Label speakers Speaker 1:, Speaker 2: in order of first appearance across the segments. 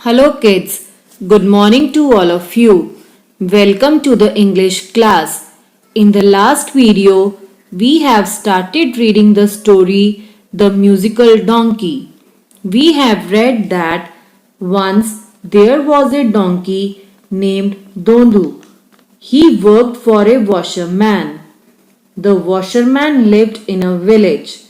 Speaker 1: Hello kids, good morning to all of you. Welcome to the English class. In the last video, we have started reading the story The Musical Donkey. We have read that once there was a donkey named Dondu. He worked for a washerman. The washerman lived in a village.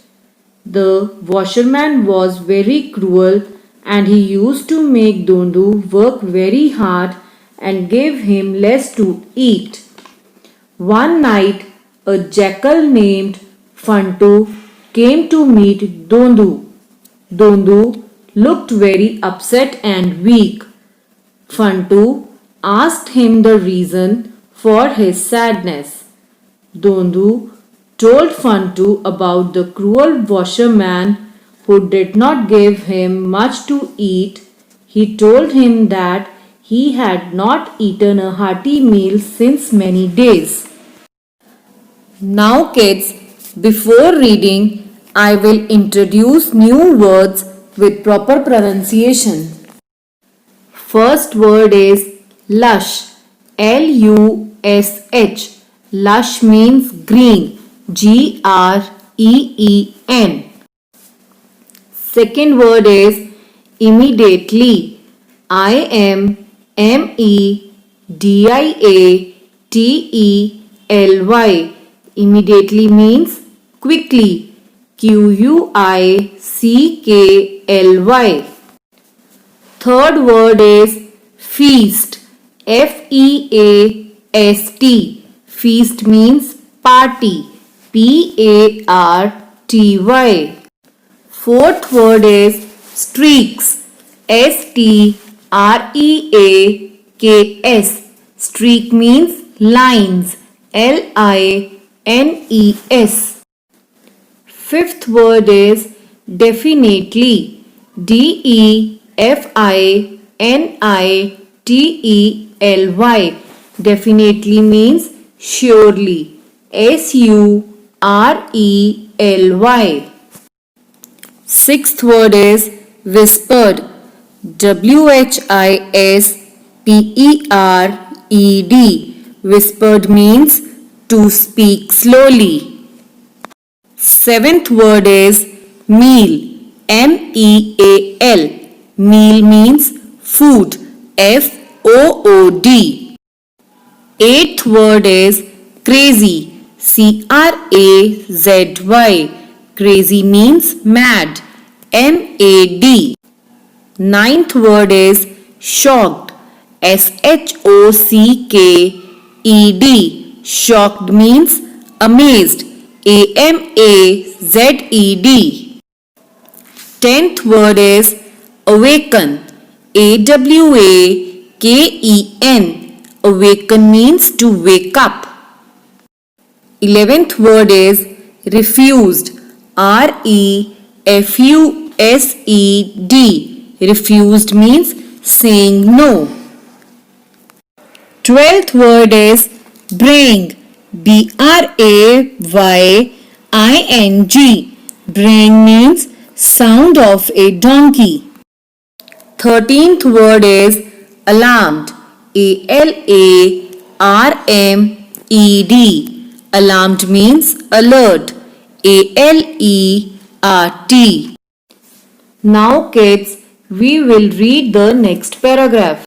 Speaker 1: The washerman was very cruel and he used to make Dondu work very hard and gave him less to eat. One night, a jackal named Fantu came to meet Dondu. Dondu looked very upset and weak. Fantu asked him the reason for his sadness. Dondu told Fantu about the cruel washerman who did not give him much to eat. He told him that he had not eaten a hearty meal since many days. Now kids, before reading, I will introduce new words with proper pronunciation. First word is lush, L-U-S-H. Lush means green, G-R-E-E-N. Second word is immediately, I-M-M-E-D-I-A-T-E-L-Y. Immediately means quickly, Q-U-I-C-K-L-Y. Third word is feast, F-E-A-S-T. Feast means party, P-A-R-T-Y. Fourth word is streaks, S-T-R-E-A-K-S. Streak means lines, L-I-N-E-S. Fifth word is definitely, D-E-F-I-N-I-T-E-L-Y. Definitely means surely, S-U-R-E-L-Y. Sixth word is whispered, W-H-I-S-P-E-R-E-D. Whispered means to speak slowly. Seventh word is meal, M-E-A-L. Meal means food, F-O-O-D. Eighth word is crazy, C-R-A-Z-Y. Crazy means mad, M-A-D. Ninth word is shocked, S-H-O-C-K-E-D. Shocked means amazed, A-M-A-Z-E-D. Tenth word is awaken, A-W-A-K-E-N. Awaken means to wake up. 11th word is refused, R-E-F-U-S-E-D. Refused means saying no. 12th word is bring, B-R-A-Y-I-N-G. Bring means sound of a donkey. 13th word is alarmed, A-L-A-R-M-E-D. Alarmed means alert, A-L-E-R-T. Now kids, we will read the next paragraph.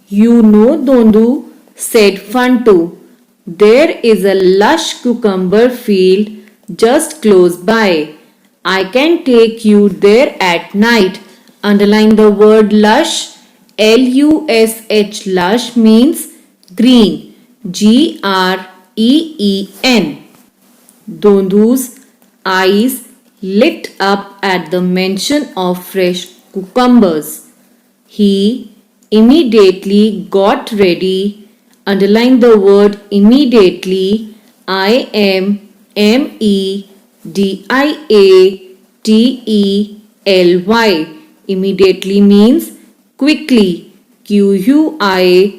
Speaker 1: You know Dondu, said Fantu. There is a lush cucumber field just close by. I can take you there at night. Underline the word lush. L-U-S-H. Lush means green, G-R-E-E-N. Dondu's eyes lit up at the mention of fresh cucumbers. He immediately got ready. Underline the word immediately, I-M-M-E-D-I-A-T-E-L-Y. Immediately means quickly, Q-U-I-C-K-L-Y.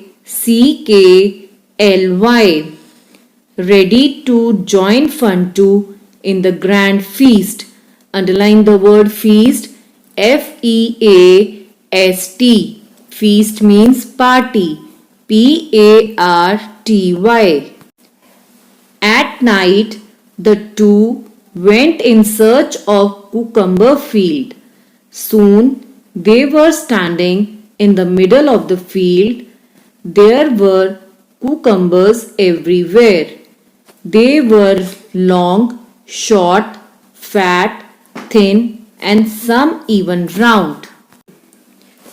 Speaker 1: Ready to join Fantu in the grand feast. Underline the word feast, F-E-A S-T. Feast means party. P-A-R-T-Y. At night, the two went in search of cucumber field. Soon they were standing in the middle of the field. There were cucumbers everywhere. They were long, short, fat, thin, and some even round.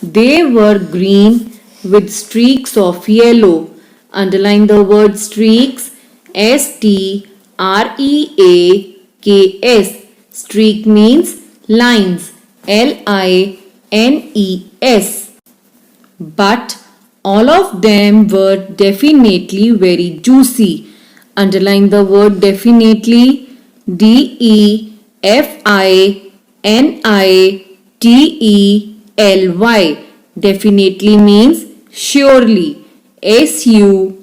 Speaker 1: They were green with streaks of yellow. Underline the word streaks. S-T-R-E-A-K-S. Streak means lines. L-I-N-E-S. But all of them were definitely very juicy. Underline the word definitely. D-E-F-I-N-I-T-E-L-Y. Definitely means surely. S-U-R-E-L-Y.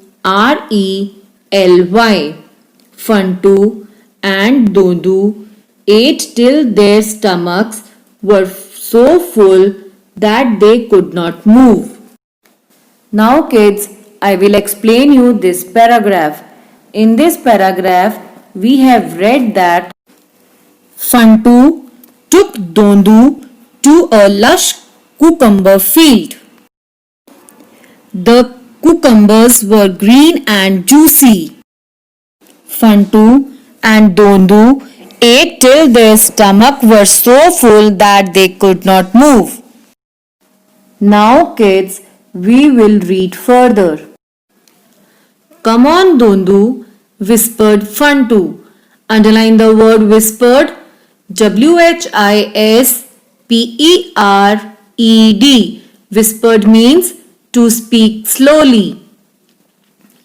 Speaker 1: Fantu and Dondu ate till their stomachs were so full that they could not move. Now kids, I will explain you this paragraph. In this paragraph, we have read that Fantu took Dondu to a lush cucumber field. The cucumbers were green and juicy. Fantu and Dondu ate till their stomachs were so full that they could not move. Now kids, we will read further. Come on Dondu, whispered Fantu. Underline the word whispered. W-H-I-S-P-E-R-E-D. Whispered means to speak slowly.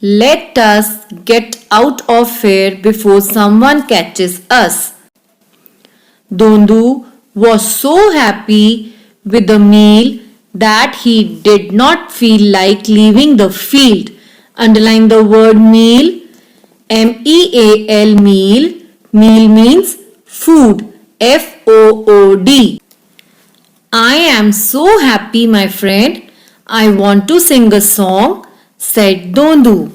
Speaker 1: Let us get out of here before someone catches us. Dondu was so happy with the meal that he did not feel like leaving the field. Underline the word meal. M-E-A-L meal. Meal means food. F-O-O-D. I am so happy, my friend. I want to sing a song, said Dondu.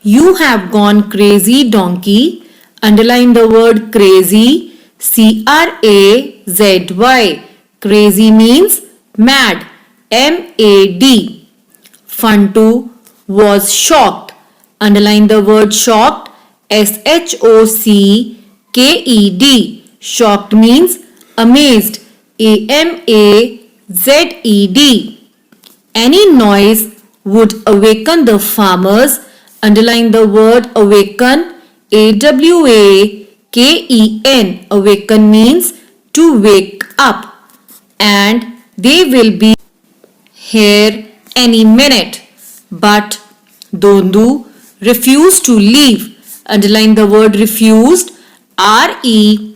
Speaker 1: You have gone crazy, donkey. Underline the word crazy. C-R-A-Z-Y. Crazy means mad. M-A-D. Fantu was shocked. Underline the word shocked. S-H-O-C-K-E-D. Shocked means amazed. A-M-A-Z-E-D. Any noise would awaken the farmers. Underline the word awaken. A-W-A-K-E-N. Awaken means to wake up. And they will be here any minute. But Dondu refused to leave. Underline the word refused. R-E-F-U-S-E-D.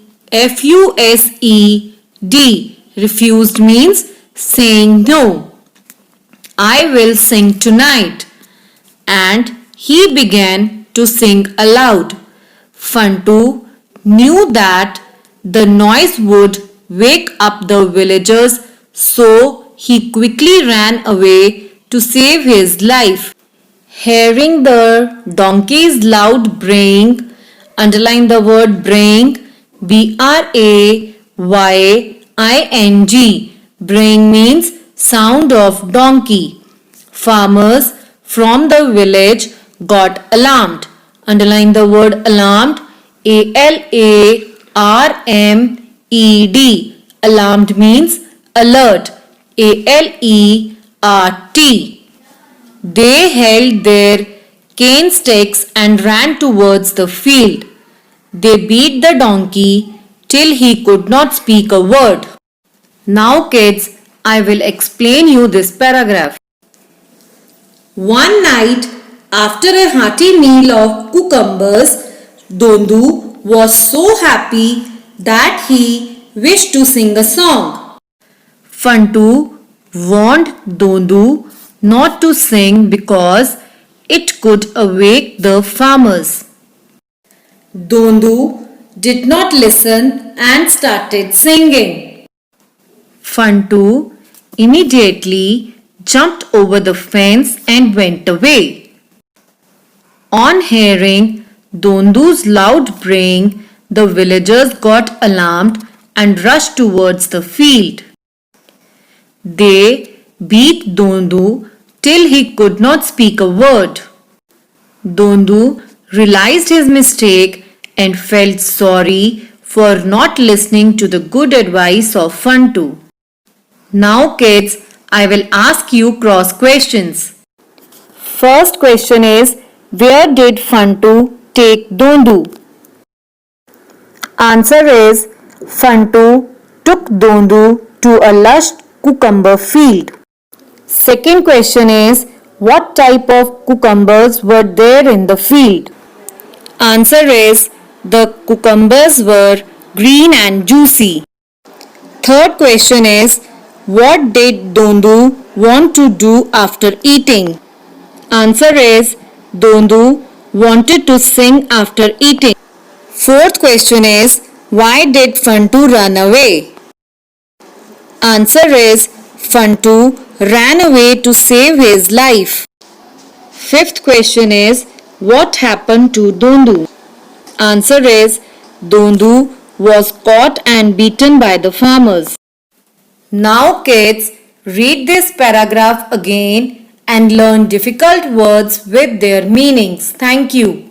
Speaker 1: Refused means saying no. I will sing tonight. And he began to sing aloud. Fantu knew that the noise would wake up the villagers, so he quickly ran away to save his life. Hearing the donkey's loud braying, underline the word braying, B-R-A-Y-I-N-G. Braying means sound of donkey. Farmers from the village got alarmed. Underline the word alarmed. A-L-A-R-M-E-D. Alarmed means alert. A-L-E-R-T. They held their cane sticks and ran towards the field. They beat the donkey till he could not speak a word. Now kids, I will explain you this paragraph. One night, after a hearty meal of cucumbers, Dondu was so happy that he wished to sing a song. Fantu warned Dondu not to sing because it could awake the farmers. Dondu did not listen and started singing. Fantu immediately jumped over the fence and went away. On hearing Dondu's loud braying, the villagers got alarmed and rushed towards the field. They beat Dondu till he could not speak a word. Dondu realized his mistake and felt sorry for not listening to the good advice of Fantu. Now kids, I will ask you cross questions. First question is, where did Fantu take Dondu? Answer is, Fantu took Dondu to a lush cucumber field. Second question is, what type of cucumbers were there in the field? Answer is, the cucumbers were green and juicy. Third question is, what did Dondu want to do after eating? Answer is, Dondu wanted to sing after eating. Fourth question is, why did Fantu run away? Answer is, Fantu ran away to save his life. Fifth question is, what happened to Dondu? Answer is, Dondu was caught and beaten by the farmers. Now kids, read this paragraph again and learn difficult words with their meanings. Thank you.